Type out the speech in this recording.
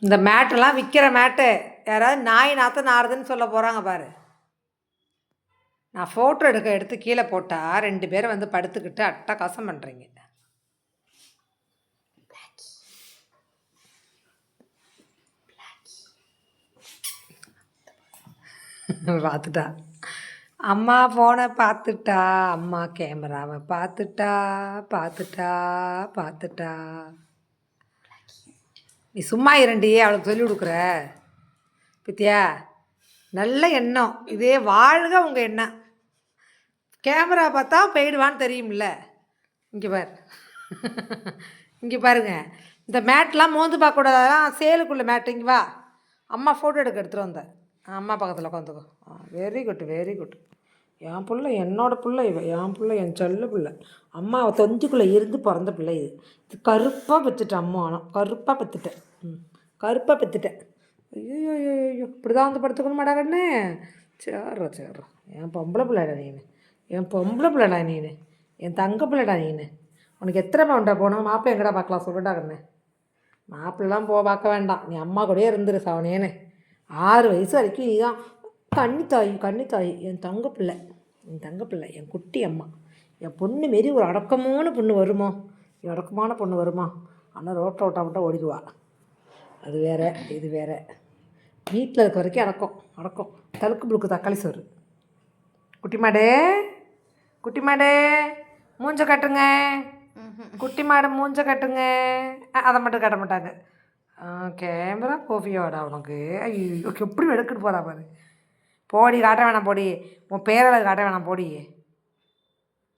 இந்த மேட்டெல்லாம் விற்கிற மேட்டு யாராவது நாய் நாற்று நாறுதுன்னு சொல்ல போகிறாங்க பாரு. நான் ஃபோட்டோ எடுத்து கீழே போட்டால் 2 பேரும் வந்து படுத்துக்கிட்டு அட்டகாசம் பண்ணுறீங்க. பார்த்துட்டா அம்மா ஃபோனை பார்த்துட்டா, அம்மா கேமராவை பார்த்துட்டா பார்த்துட்டா பார்த்துட்டா. நீ சும்மா இரண்டி, அவளுக்கு சொல்லி கொடுக்குற பத்தியா? நல்ல எண்ணம், இதே வாழ்க உங்கள் எண்ணம். கேமரா பார்த்தா போயிடுவான்னு தெரியும்ல. இங்கே பாரு, இங்கே பாருங்க, இந்த மேட்லாம் மோந்து பார்க்கக்கூடாதான், சேலுக்குள்ள மேட்டு. இங்கே வா, அம்மா ஃபோட்டோ எடுத்துகிட்டு வந்தேன். அம்மா பக்கத்தில் உட்காந்துக்கோ. Very good very good. என் பிள்ளை, என்னோடய பிள்ளை, என் பிள்ளை, என் செல்ல பிள்ளை. அம்மா தொஞ்சுக்குள்ளே இருந்து பிறந்த பிள்ளை இது. இது கருப்பாக பெற்றுட்டேன் அம்மா. ஆனால் கருப்பாக பெற்றுட்டேன். கருப்பாக பெற்றுட்டேன். ஐயோ ஐயோ ஐயோ, இப்படி தான் வந்து படுத்துக்கணுமாடா கண்ணு? சேர்றா, என் பொம்பளை பிள்ளைடா நீனு, என் பொம்பளை பிள்ளைடா நீனு, என் தங்க பிள்ளைடா நீனு. உனக்கு எத்தனை பவுண்டா போனோம்? மாப்பிள்ளை எங்கடா பார்க்கலாம் சொல்லுடா கண்ணு. மாப்பிள்ளைலாம் பார்க்க வேண்டாம், நீ அம்மா கூடயே இருந்துரு சவனேன்னு. 6 வயசு வரைக்கும் நீ தான் கன்னித்தாய். என் தங்க பிள்ளை, என் குட்டி அம்மா, என் பொண்ணு மாரி ஒரு அடக்கமான பொண்ணு வருமா? அடக்கமான பொண்ணு வருமா? ஆனால் ரோட்டை விட்டா ஓடிடுவா. அது வேறு, இது வேறு. வீட்டில் இருக்க வரைக்கும் அடக்கம். தழுக்கு புழுக்கு தக்காளி சோறு. குட்டி மாடே மூஞ்ச கட்டுங்க. குட்டி மாடு மூஞ்ச கட்டுங்க. அதை மட்டும் கட்ட மாட்டாங்க. கேமரா கோஃபியோட உனக்கு. ஐயோ, எப்படி எடுக்கிட்டு போகிறா பாரு. போடி, காட்ட வேணாம் போடி, உன் பேரளவு காட்ட வேணாம் போடி.